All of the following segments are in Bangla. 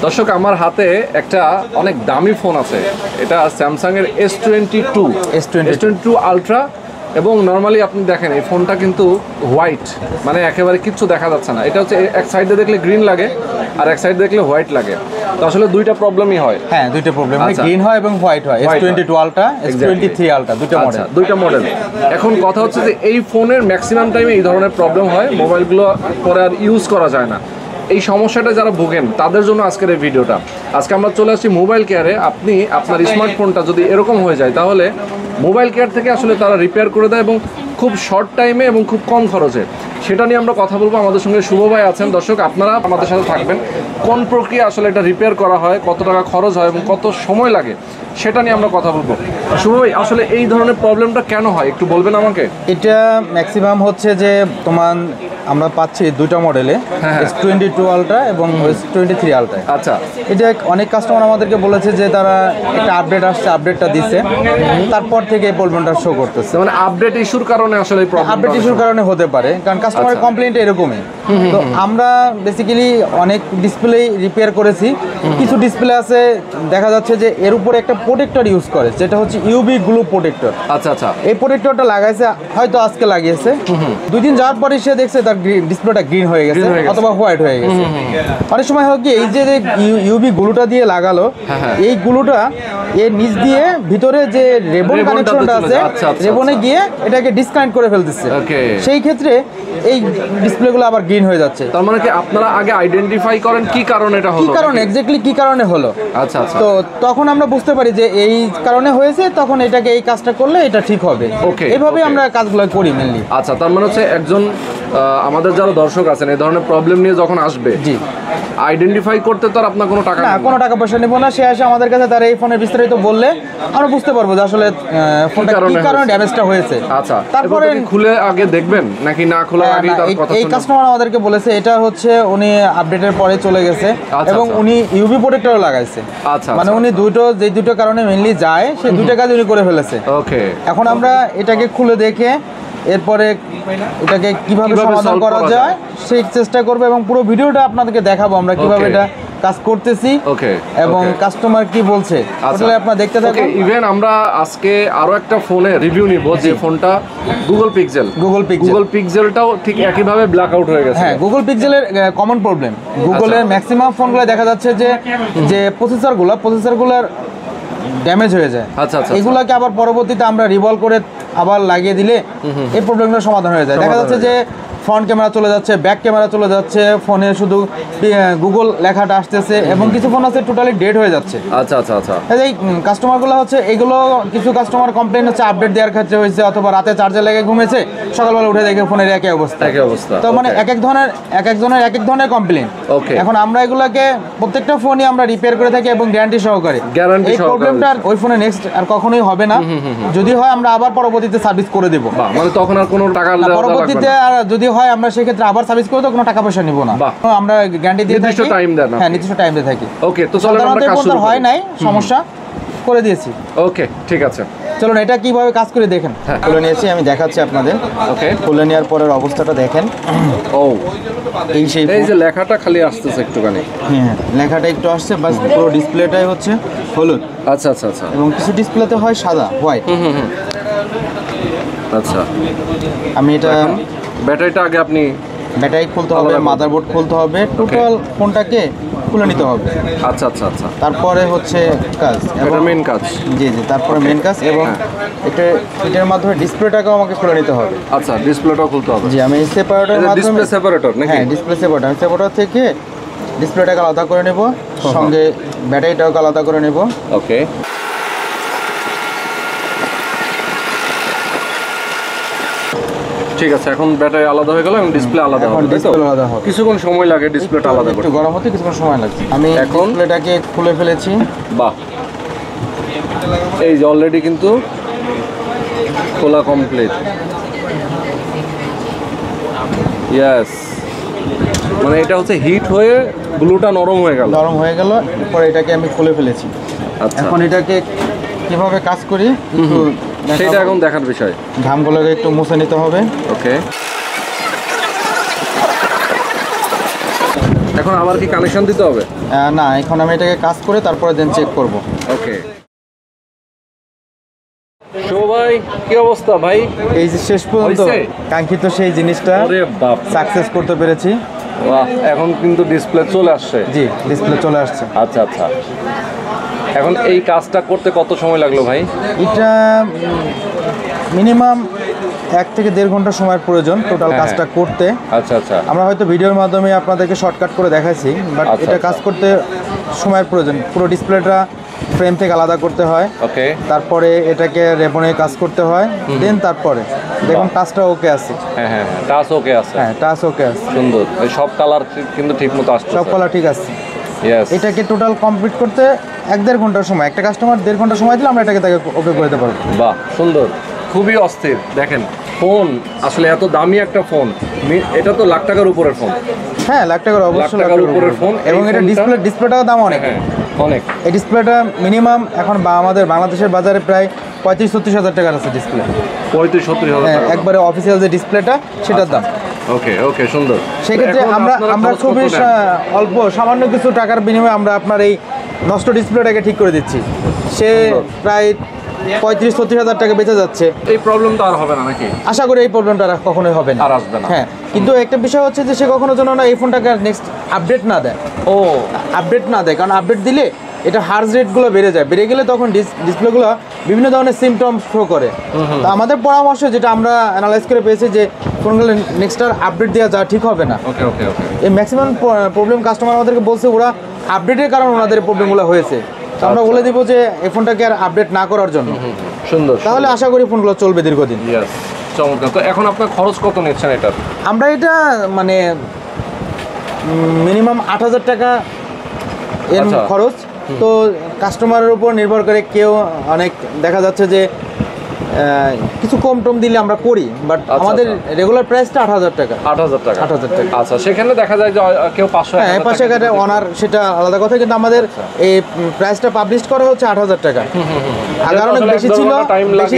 দর্শক আমার হাতে একটা অনেক দামি ফোন আছে, এটা স্যামসাং এর S22 আলট্রা এবং নর্মালি আপনি দেখেন এই ফোনটা কিন্তু হোয়াইট, মানে একেবারে কিচ্ছু দেখা যাচ্ছে না। এটা হচ্ছে এক সাইডে দেখলে গ্রিন লাগে আর এক সাইডে দেখলে হোয়াইট লাগে, তো আসলে দুইটা প্রবলেমই হয়। হ্যাঁ, দুইটা প্রবলেম হয়, গ্রিন হয় এবং হোয়াইট হয়। S22 আলট্রা, S23 আলট্রা দুইটা মডেল। এখন কথা হচ্ছে যে এই ফোনের ম্যাক্সিমাম টাইমে এই ধরনের প্রবলেম হয়, মোবাইলগুলো পরে আর ইউজ করা যায় না। এই সমস্যাটা যারা ভোগেন তাদের জন্য আজকের এই ভিডিওটা। আজকে আমরা চলে আসছি মোবাইল কেয়ারে। আপনি আপনার স্মার্টফোনটা যদি এরকম হয়ে যায় তাহলে মোবাইল কেয়ার থেকে আসলে তারা রিপেয়ার করে দেয় এবং খুব শর্ট টাইমে এবং খুব কম খরচে। সেটা নিয়ে আমরা কথা বলবো। আমাদের সঙ্গে শুভ ভাই আছেন। দর্শক আপনারা আমাদের সাথে থাকবেন, কোন প্রক্রিয়া আসলে এটা রিপেয়ার করা হয়, কত টাকা খরচ হয় এবং কত সময় লাগে সেটা নিয়ে আমরা কথা বলবো। শুভ ভাই, আসলে এই ধরনের প্রবলেমটা কেন হয় একটু বলবেন আমাকে? এটা ম্যাক্সিমাম হচ্ছে যে তোমার আমরা পাচ্ছি দুইটা মডেলে, S22 আলট্রা এবং S23 আলট্রা। আচ্ছা, এটা অনেক কাস্টমার আমাদেরকে বলেছে যে তারা একটা আপডেট আসছে, আপডেটটা দিচ্ছে, তারপর থেকে এই প্রবলেমটা শো করতেছে। মানে আপডেট ইস্যুর কারণে আসলে আপডেট ইস্যুর কারণে হতে পারে, কারণ কাস্টমারের কমপ্লেইন্ট এরকমই। তো আমরা বেসিক্যালি অনেক ডিসপ্লে রিপেয়ার করেছি। কিছু ডিসপ্লে আছে দেখা যাচ্ছে যে এর উপরে একটা প্রোটেক্টর ইউজ করে, যেটা হচ্ছে ইউভি গ্লু প্রোটেক্টর। আচ্ছা আচ্ছা, এই প্রোটেক্টরটা লাগাইছে, হয়তো আজকে লাগিয়েছে, 2 দিন যাওয়ার পরে সে দেখছে তার ডিসপ্লেটা গ্রিন হয়ে গেছে অথবা হোয়াইট হয়ে গেছে। অনেক সময় হয় কি, এই যে ইউভি গ্লুটা দিয়ে লাগালো, এই গ্লুটা এর নিচ দিয়ে ভিতরে যে রেবন কানেকশনটা আছে, রেবনে গিয়ে এটাকে ডিসকানেক্ট করে ফেলতেছে। সেই ক্ষেত্রে এই ডিসপ্লেগুলো আবার গ্রিন হয়ে যাচ্ছে। তার মানে কি আপনারা আগে আইডেন্টিফাই করেন কি কারণে এটা হলো, কি কারণে এক্স্যাক্টলি কি কারণে হলো। আচ্ছা আচ্ছা, তো তখন আমরা বুঝতে পারি যে এই কারণে হয়েছে, তখন এটাকে এই কাজটা করলে এটা ঠিক হবে। এইভাবে আমরা কাজগুলো করি মেনলি। আচ্ছা, তার মানে হচ্ছে একজন আমাদের যারা দর্শক আছেন এই ধরনের প্রবলেম নিয়ে যখন আসবে, জি, আইডেন্টিফাই করতে তো আর আপনার কোনো টাকা না, কোনো টাকা পয়সা নেব না। সে আসে আমাদের কাছে, তার এই ফোনের বিস্তারিত বললে আমরা বুঝতে পারবো যে আসলে ফোনটা কি কারণে ড্যামেজটা হয়েছে। আচ্ছা, তারপরে খুলে আগে দেখবেন নাকি না খোলার আগে তার কথা। এই কাস্টমার আমাদেরকে বলেছে এটা হচ্ছে উনি আপডেটের পরে চলে গেছে এবং উনি ইউভি প্রোটেক্টরও লাগাইছে। আচ্ছা, মানে উনি যে দুটো কারণে মেইনলি যায়, সেই দুটো কাজ উনি করে ফেলেছে। ওকে, এখন আমরা এটাকে খুলে দেখে এরপরে এটাকে কিভাবে সমাধান করা যায় সেই চেষ্টা করবো এবং পুরো ভিডিওটা আপনাদেরকে দেখাবো আমরা কিভাবে এটা কাজ করতেছি এবং কাস্টমার কি বলছে আসলে আপনারা দেখতে থাকুন। ইভেন আমরা আজকে আরো একটা ফোনের রিভিউ নিব, যে ফোনটা গুগল পিক্সেলটাও ঠিক একই ভাবে ব্ল্যাক আউট হয়ে গেছে। হ্যাঁ, গুগল পিক্সেলের কমন প্রবলেম। গুগলের ম্যাক্সিমাম ফোনগুলো দেখা যাচ্ছে যে প্রসেসরগুলোর ড্যামেজ হয়ে যায়। আচ্ছা আচ্ছা, এগুলাকে আবার পরবর্তীতে আমরা রিভলভ করে আবার লাগিয়ে দিলে এই প্রবলেমটার সমাধান হয়ে যায়। দেখা যাচ্ছে যে ফ্রন্ট ক্যামেরা চলে যাচ্ছে, ব্যাক ক্যামেরা চলে যাচ্ছে, ফোনে শুধু গুগল লেখাটা আসতেছে এবং কিছু ফোন আছে টোটালি ডেড হয়ে যাচ্ছে। আচ্ছা আচ্ছা আচ্ছা, এই কাস্টমারগুলো হচ্ছে এগুলো, কিছু কাস্টমার কমপ্লেইন হচ্ছে আপডেট দেওয়ার ক্ষেত্রে হয়েছে অথবা রাতে চার্জে লেগে ঘুমেছে, সকালবেলা উঠে দেখে ফোনের একই অবস্থা। তো মানে এক এক ধরনের কমপ্লেইন। এখন আমরা এগুলাকে প্রত্যেকটা ফোনই আমরা রিপেয়ার করে থাকি এবং গ্যারান্টি সহকারে। এই প্রবলেমটা ওই ফোনে নেক্সট আর কখনোই হবে না। যদি হয় আমরা আবার পরবর্তীতে সার্ভিস করে দেব, মানে তখন আর কোনো টাকা পরবর্তীতে আর যদি হয় আমরা সেই ক্ষেত্রে আবার সার্ভিস করে দেব, কোনো টাকা পয়সা নিব না। আমরা গ্যারান্টি দিয়ে থাকি, হ্যাঁ নির্দিষ্ট টাইম দিয়ে থাকি। ওকে, তো চলুন আমরা কাজ শুরু করি। হয় নাই সমস্যা করে দিয়েছি। ওকে, ঠিক আছে, চলুন এটা কিভাবে কাজ করে দেখেন। খুলে নিয়েছি, আমি দেখাচ্ছি আপনাদের। ওকে, খুলে নেওয়ার পরের অবস্থাটা দেখেন। ও, এই যে লেখাটা খালি আসতেছে একটুখানি। হ্যাঁ, লেখাটা একটু আসছে, বাস পুরো ডিসপ্লেটাই হচ্ছে হলুদ। আচ্ছা আচ্ছা আচ্ছা, এবং কিছু ডিসপ্লেতে হয় সাদা, হোয়াইট। আচ্ছা, আমি এটা ব্যাটারিটা আগে আপনি ব্যাটারি খুলতে হবে, মাদারবোর্ড খুলতে হবে, টোটাল ফোনটাকে খুলে নিতে হবে। আচ্ছা আচ্ছা আচ্ছা, তারপরে হচ্ছে কাজ, এটা মেইন কাজ। জি জি, তারপরে মেইন কাজ এবং এটার মাধ্যমে ডিসপ্লেটাকেও আমাকে খুলে নিতে হবে। আচ্ছা, ডিসপ্লেটাও খুলতে হবে। জি, আমি সেপারেটরের মাধ্যমে, ডিসপ্লে সেপারেটর নাকি? হ্যাঁ, ডিসপ্লে সেপারেটর। আমি সেপারেটর থেকে ডিসপ্লেটাকে আলাদা করে নেব, সঙ্গে ব্যাটারিটাও আলাদা করে নেব। ওকে, ঠিক আছে, এখন ব্যাটারি আলাদা হয়ে গেল এবং ডিসপ্লে আলাদা হবে। ডিসপ্লে আলাদা হবে, কিছুক্ষণ সময় লাগে ডিসপ্লেটা আলাদা করতে, একটু গরম হতে কিছুক্ষণ সময় লাগছে। আমি এখন ডিসপ্লেটাকে খুলে ফেলেছি। বাহ, এই যে অলরেডি কিন্তু খোলা কমপ্লিট। ইয়েস, মানে এটা হচ্ছে হিট হয়ে গ্লুটা নরম হয়ে গেল। এরপর এটাকে আমি খুলে ফেলেছি। এখন এটাকে কিভাবে কাজ করি সেটা এখন দেখার বিষয়। ঘামগুলোকে একটু মুছে নিতে হবে। ওকে, এখন আবার কি কানেকশন দিতে হবে? না, এখন আমি এটাকে কাজ করে তারপরে দেন চেক করব। ওকে। ভাই কি অবস্থা ভাই? এই যে শেষ পর্যন্ত কাঙ্ক্ষিত সেই জিনিসটা সাকসেস করতে পেরেছি। এখন কিন্তু ডিসপ্লে চলে আসছে। জি, ডিসপ্লে চলে আসছে। আচ্ছা আচ্ছা, এখন এই কাজটা করতে কত সময় লাগলো ভাই? এটা মিনিমাম 1 থেকে 1.5 ঘন্টা সময়ের প্রয়োজন টোটাল কাজটা করতে। আচ্ছা আচ্ছা, আমরা হয়তো ভিডিওর মাধ্যমে আপনাদেরকে শর্টকাট করে দেখাচ্ছি, বাট এটা কাজ করতে সময়ের প্রয়োজন। পুরো ডিসপ্লেটা ফ্রেম থেকে আলাদা করতে হয়। ওকে, তারপরে এটাকে রেবনে কাজ করতে হয়, দেন তারপরে দেখুন টাচটা ওকে আছে। হ্যাঁ হ্যাঁ, টাচ ওকে আছে। হ্যাঁ, টাচ ওকে আছে, সুন্দর। এই সব কালার কিন্তু ঠিকমতো আসছে, সব কালার ঠিক আছে। ইয়েস। এটাকে টোটাল কমপ্লিট করতে 1-1.5 ঘন্টার সময়, একটা কাস্টমার 1.5 ঘন্টা সময় দিলে আমরা এটাকে তাকে ওকে করে দিতে পারবো। বাহ, সুন্দর, খুবই অস্থির। দেখেন ফোন আসলে এত দামি একটা ফোন, এটা তো লাখ টাকার উপরের ফোন। হ্যাঁ, লাখ টাকার অবশ্যই লাখ টাকার উপরের ফোন, এবং এটা ডিসপ্লেটাও দাম অনেক। অনেক। এই ডিসপ্লেটা মিনিমাম এখন আমাদের বাংলাদেশের বাজারে প্রায় 35-36 হাজার টাকার আছে ডিসপ্লে। 35-36 হাজার টাকা একবারে অফিসিয়াল যে ডিসপ্লেটা সেটার দাম। ওকে ওকে, সুন্দর। সেক্ষেত্রে আমরা খুবই অল্প সামান্য কিছু টাকার বিনিময়ে আমরা আপনার এই নষ্ট ডিসপ্লেটাকে ঠিক করে দিচ্ছি। সে প্রায় 35-36 হাজার টাকা বেঁচে যাচ্ছে। এই প্রবলেমটা আর হবে না নাকি? আশা করি এই প্রবলেমটা আর কখনোই হবে না, আর আসবে না। হ্যাঁ, কিন্তু একটা বিষয় হচ্ছে যে সে কখনো যেন না এই ফোনটাকে নেক্সট আপডেট না দেয়। আপডেট না দেয়, কারণ আপডেট দিলে এটা হার্জ রেটগুলো বেড়ে যায়, বেড়ে গেলে তখন ডিসপ্লেগুলো বিভিন্ন ধরনের সিমটম শো করে। তো আমাদের পরামর্শ যেটা আমরা অ্যানালাইজ করে পেয়েছি যে ফোনগুলো নেক্সট আর আপডেট দেওয়া যা ঠিক হবে না। ওকে ওকে ওকে। এই ম্যাক্সিমাম প্রবলেম কাস্টমার আমাদেরকে বলছে ওরা আপডেটের কারণে ওনাদের প্রবলেমগুলো হয়েছে। তো আমরা বলে দিব যে এই ফোনটাকে আর আপডেট না করার জন্য। সুন্দর, তাহলে আশা করি ফোনগুলো চলবে দীর্ঘদিন। ইয়েস, চমৎকার। তো এখন আপনার খরচ কত নিচ্ছেন এটার? আমরা এটা মানে মিনিমাম 8,000 টাকা এর খরচ। তো কাস্টমারের উপর নির্ভর করে, কেউ অনেক দেখা যাচ্ছে যে কিছু কম টম দিলে আমরা করি, বাট আমাদের রেগুলার প্রাইসটা 8,000 টাকা। 8,000 টাকা। 8,000 টাকা। আচ্ছা, সেখানে দেখা যায় যে কেউ 500, হ্যাঁ, 500 টাকা অনার, সেটা আলাদা কথা, কিন্তু আমাদের এই প্রাইসটা পাবলিশ করা হচ্ছে 8,000 টাকা। আগে অনেক বেশি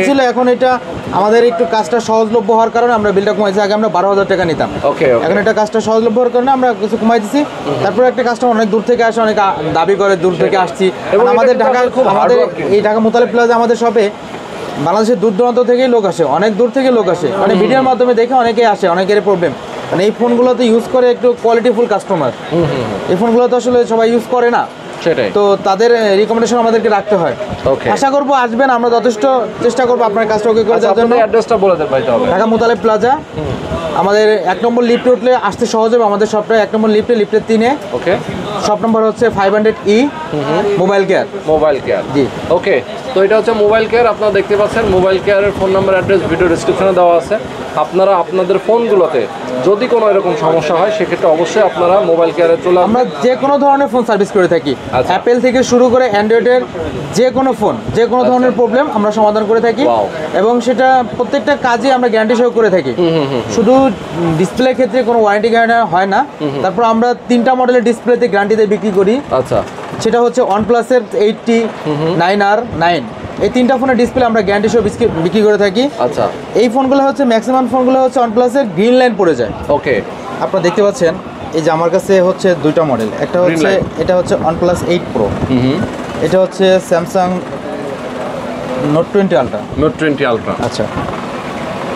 ছিল, এখন এটা আমাদের একটু কাজটা সহজলভ্য হওয়ার কারণে আমরা বিলটা কমাইছি। আগে আমরা 12,000 টাকা নিতাম, এখন এটা কাজটা সহজলভ্য হওয়ার কারণে আমরা কিছু কমাই দিচ্ছি। তারপরে একটা কাস্টমার অনেক দূর থেকে আসে, অনেক দাবি করে দূর থেকে আসছি। আমাদের এই ঢাকা মোতালেব প্লাজা আমাদের শপে বাংলাদেশের দূর দূরান্ত থেকেই লোক আসে, অনেক দূর থেকে লোক আসে, মানে ভিডিওর মাধ্যমে দেখে অনেকেই আসে, অনেকের প্রবলেম মানে এই ফোনগুলোতে ইউজ করে একটু কোয়ালিটিফুল কাস্টমার। এই ফোনগুলো তো আসলে সবাই ইউজ করে না, সেটাই তো তাদের রিকমেন্ডেশন আমাদেরকে রাখতে হয়। আশা করবো আসবেন, আমরা যথেষ্ট চেষ্টা করবো আপনার কাজটা ওকে করে দেওয়ার জন্য। অ্যাড্রেসটা বলে দেন ভাই তাহলে। ঢাকা মোতালেব প্লাজা, আমাদের 1 নম্বর লিফটে উঠলে আসতে সহজ হবে। আমাদের শপটা 1 নম্বর লিফটের 3-এ। ওকে, শপ নম্বর হচ্ছে 500E mobile care. Mobile care, জি। ওকে, তো এটা হচ্ছে মোবাইল কেয়ার, আপনারা দেখতে পাচ্ছেন। মোবাইল কেয়ারের ফোন নাম্বার, অ্যাড্রেস ভিডিও ডেসক্রিপশনে দেওয়া আছে। আপনারা আপনাদের ফোনগুলোতে যদি কোনো এরকম সমস্যা হয়, সেক্ষেত্রে অবশ্যই আপনারা মোবাইল কেয়ারে চলে আসবেন। আমরা যে কোনো ধরনের ফোন সার্ভিস করে থাকি, অ্যাপেল থেকে শুরু করে অ্যান্ড্রয়েডের যে কোনো ফোন, যে কোনো ধরনের প্রবলেম আমরা সমাধান করে থাকি, এবং সেটা প্রত্যেকটা কাজে আমরা গ্যারান্টি সহ করে থাকি। শুধু ডিসপ্লে ক্ষেত্রে কোনো ওয়ারেন্টি গ্যারান্টি হয় না। তারপর আমরা 3টা মডেলের ডিসপ্লেতে গ্যারান্টিতে বিক্রি করি। আচ্ছা, সেটা হচ্ছে OnePlus-এর 80, 9R, 9, এই 3টা ফোনের ডিসপ্লে আমরা গ্যারান্টি সহ বিক্রি করে থাকি। আচ্ছা, এই ফোনগুলো হচ্ছে ম্যাক্সিমাম ফোনগুলো হচ্ছে OnePlus-এর গ্রিন লাইন পড়ে যায়। ওকে, আপনারা দেখতে পাচ্ছেন এই যে আমার কাছে হচ্ছে 2টা মডেল। একটা হচ্ছে এটা হচ্ছে OnePlus 8 Pro, এটা হচ্ছে Samsung Note 20 Ultra। Note 20 Ultra, আচ্ছা।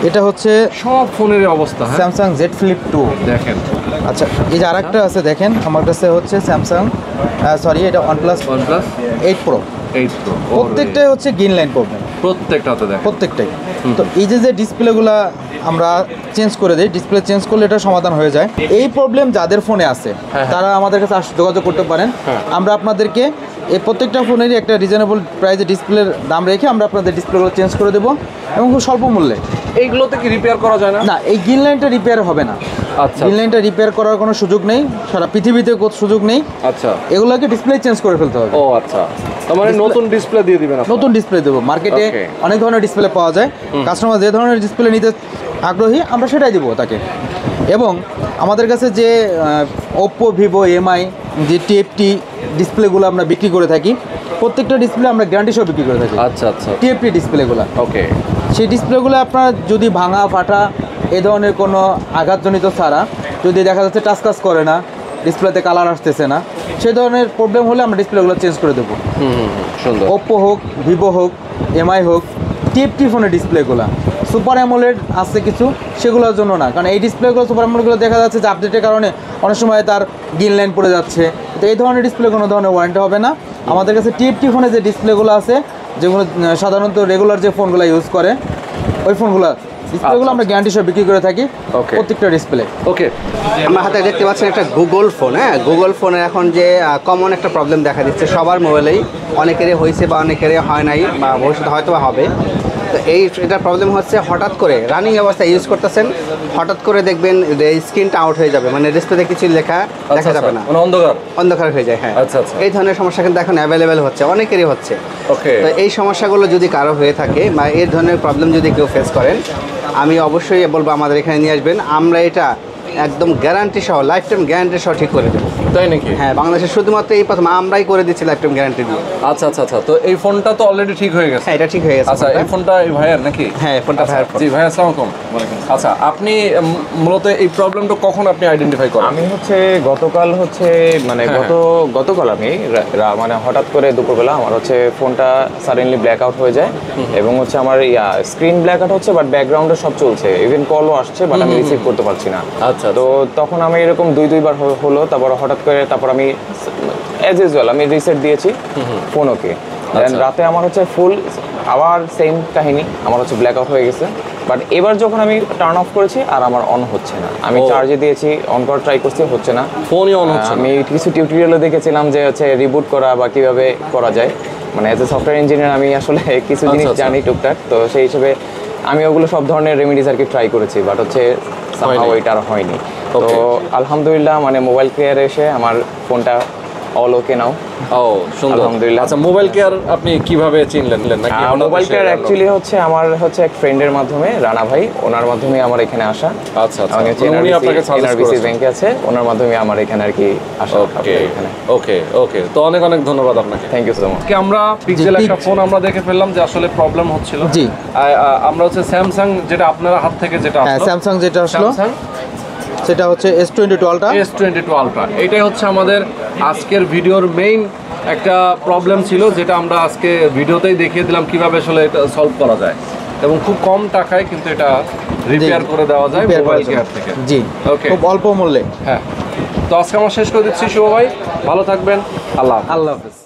এটা হচ্ছে সব ফোনের অবস্থা, Samsung Z Flip 2 দেখেন। আচ্ছা, এই যে আরেকটা আছে দেখেন, আমার কাছে হচ্ছে Samsung এটা OnePlus 8 Pro। প্রত্যেকটাই হচ্ছে গ্রিন লাইন প্রবলেম, প্রত্যেকটাই। তো এই যে ডিসপ্লেগুলো আমরা চেঞ্জ করে দিই, ডিসপ্লে চেঞ্জ করলে এটা সমাধান হয়ে যায়। এই প্রবলেম যাদের ফোনে আছে তারা আমাদের কাছে যোগাযোগ করতে পারেন। আমরা আপনাদেরকে এই প্রত্যেকটা ফোনেরই একটা রিজনেবল প্রাইসে ডিসপ্লের দাম রেখে আমরা আপনাদের ডিসপ্লেগুলো চেঞ্জ করে দেবো, এবং খুব স্বল্প মূল্যে। এইগুলোতে কি রিপেয়ার করা যায় না? না, এই গ্রিন লাইনটা রিপেয়ার হবে না। আচ্ছা, গ্রিন লাইনটা রিপেয়ার করার কোনো সুযোগ নেই, সারা পৃথিবীতে কোনো সুযোগ নেই। আচ্ছা, এগুলোকে ডিসপ্লে চেঞ্জ করে ফেলতে হবে। ও আচ্ছা, তার মানে নতুন ডিসপ্লে দিয়ে দিবেন? নতুন ডিসপ্লে দেবো। মার্কেটে অনেক ধরনের ডিসপ্লে পাওয়া যায়, কাস্টমার যে ধরনের ডিসপ্লে নিতে আগ্রহী আমরা সেটাই দেবো তাকে। এবং আমাদের কাছে যে Oppo, Vivo, MI যে TFT ডিসপ্লেগুলো আমরা বিক্রি করে থাকি, প্রত্যেকটা ডিসপ্লে আমরা গ্যারান্টি সহ বিক্রি করে থাকি। আচ্ছা আচ্ছা, TFT ডিসপ্লেগুলো। ওকে, সেই ডিসপ্লেগুলো আপনার যদি ভাঙা ফাটা এ ধরনের কোনো আঘাতজনিত ছাড়া, যদি দেখা যাচ্ছে টাচ কাজ করে না, ডিসপ্লেতে কালার আসতেছে না, সেই ধরনের প্রবলেম হলে আমরা ডিসপ্লেগুলো চেঞ্জ করে দেবো। সুন্দর। ওপ্পো হোক, ভিভো হোক, এমআই হোক, টিএফটি ফোনের ডিসপ্লেগুলো সুপার অ্যামোলেড আছে কিছু, সেগুলোর জন্য না, কারণ এই ডিসপ্লেগুলো সুপার অ্যামোলেডগুলো দেখা যাচ্ছে যে আপডেটের কারণে অনেক সময় তার গ্রিন লাইন পড়ে যাচ্ছে, তো এই ধরনের ডিসপ্লে কোনো ধরনের ওয়ারেন্টি হবে না। আমাদের কাছে টিএফটি ফোনে যে ডিসপ্লেগুলো আছে, যেগুলো সাধারণত রেগুলার যে ফোনগুলো ইউজ করে ওই ফোনগুলো ডিসপ্লেগুলো আমরা গ্যারান্টি সহ বিক্রি করে থাকি প্রত্যেকটা ডিসপ্লে। ওকে, আমার হাতে দেখতে পাচ্ছেন একটা গুগল ফোন। হ্যাঁ, গুগল ফোনের এখন যে কমন একটা প্রবলেম দেখা দিচ্ছে সবার মোবাইলেই, অনেকেরই হয়েছে বা অনেকেরই হয় নাই বা ভবিষ্যতে হয়তো বা হবে। তো এটা প্রবলেম হচ্ছে হঠাৎ করে রানিং অবস্থায় ইউজ করতেছেন, হঠাৎ করে দেখবেন স্ক্রিনটা আউট হয়ে যাবে, মানে ডিসপ্লেতে কিছু লেখা দেখা যাবে না, মানে অন্ধকার হয়ে যায়। হ্যাঁ, এই ধরনের সমস্যা কিন্তু এখন অ্যাভেলেবেল হচ্ছে, অনেকেরই হচ্ছে। ওকে, তো এই সমস্যাগুলো যদি কারো হয়ে থাকে বা এই ধরনের প্রবলেম যদি কেউ ফেস করেন, আমি অবশ্যই বলবো আমাদের এখানে নিয়ে আসবেন। আমরা এটা একদম গ্যারান্টি সহ, লাইফ টাইম গ্যারান্টি সহ ঠিক করে দেবো। তাই নাকি? হ্যাঁ, বাংলাদেশে শুধুমাত্র এই প্রথম আমরাই করে দিচ্ছি লাইফ টাইম গ্যারান্টি দিয়ে। আচ্ছা আচ্ছা আচ্ছা, তো এই ফোনটা তো অলরেডি ঠিক হয়ে গেছে? হ্যাঁ, এটা ঠিক হয়ে গেছে। আচ্ছা, এই ফোনটা এই ভাইয়ের নাকি? হ্যাঁ, ফোনটা ভাইয়ের। জি ভাই, আসসালামু আলাইকুম। আচ্ছা, আপনি মূলত এই প্রবলেমটা কখন আপনি আইডেন্টিফাই করেন? আমি গতকাল গতকাল আমি মানে হঠাৎ করে দুপুরবেলা আমার ফোনটা সাডেনলি ব্ল্যাক আউট হয়ে যায় এবং আমার স্ক্রিন ব্ল্যাক আউট হচ্ছে, বাট ব্যাকগ্রাউন্ডে সব চলছে, ইভেন কলও আসছে, বাট আমি রিসিভ করতে পারছি না। আচ্ছা, তো তখন আমি এরকম দুইবার হলো, তারপর হঠাৎ করে আমি অ্যাজ ইউজুয়াল আমি রিসেট দিয়েছি ফোন। ওকে, দেন রাতে আমার ফুল আবার সেম কাহিনী, আমার ব্ল্যাক আউট হয়ে গেছে। বাট এবার যখন আমি টার্ন অফ করেছি আর আমার অন হচ্ছে না, আমি চার্জে দিয়েছি, অন করার ট্রাই করছি, হচ্ছে না, ফোনই অন হচ্ছে না। আমি কিছু টিউটোরিয়ালও দেখেছিলাম যে রিবুট করা বা কিভাবে করা যায়, মানে এজ এ সফটওয়্যার ইঞ্জিনিয়ার আমি আসলে কিছু জিনিস জানি টুকটাক, তো সেই হিসেবে আমি ওগুলো সব ধরনের রেমেডিজ আর কি ট্রাই করেছি, বাট সামহাউ এটা আর হয়নি। তো আলহামদুলিল্লাহ, মানে মোবাইল কেয়ারে এসে আমার ফোনটা অল ওকে নাও। ও সুন্দর, আলহামদুলিল্লাহ। আচ্ছা, মোবাইল কেয়ার আপনি কিভাবে চিনলেন নাকি? মোবাইল কেয়ার অ্যাকচুয়ালি আমার এক ফ্রেন্ডের মাধ্যমে, রানা ভাই, ওনার মাধ্যমে আমার এখানে আসা। আচ্ছা আচ্ছা, উনি আপনাকে সাজেস্ট করেছেন, ব্যাংকে আছে, ওনার মাধ্যমে আমার এখানে আর কি আসা। ওকে ওকে, তো অনেক অনেক ধন্যবাদ আপনাকে। Thank you so much. আমরা পিক্সেল একটা ফোন আমরা দেখে ফেললাম যে আসলে প্রবলেম হচ্ছিল। জি, আমরা স্যামসাং, যেটা আপনার হাত থেকে যেটা হ্যাঁ স্যামসাং যেটা আসলো সেটা S22 আলট্রা। S22 আলট্রা, এটাই হচ্ছে আমাদের আজকের ভিডিওর মেইন একটা প্রবলেম ছিল, যেটা আমরা আজকে ভিডিওতেই দেখিয়ে দিলাম কিভাবে আসলে এটা সলভ করা যায় এবং খুব কম টাকায় কিন্তু এটা রিপেয়ার করে দেওয়া যায় মোবাইল কেয়ার থেকে। জি, ওকে, খুব অল্প মূল্যে। হ্যাঁ, তো আজকে আমরা শেষ করে দিচ্ছি। শুভ ভাই, ভালো থাকবেন, আল্লাহ হাফেজ।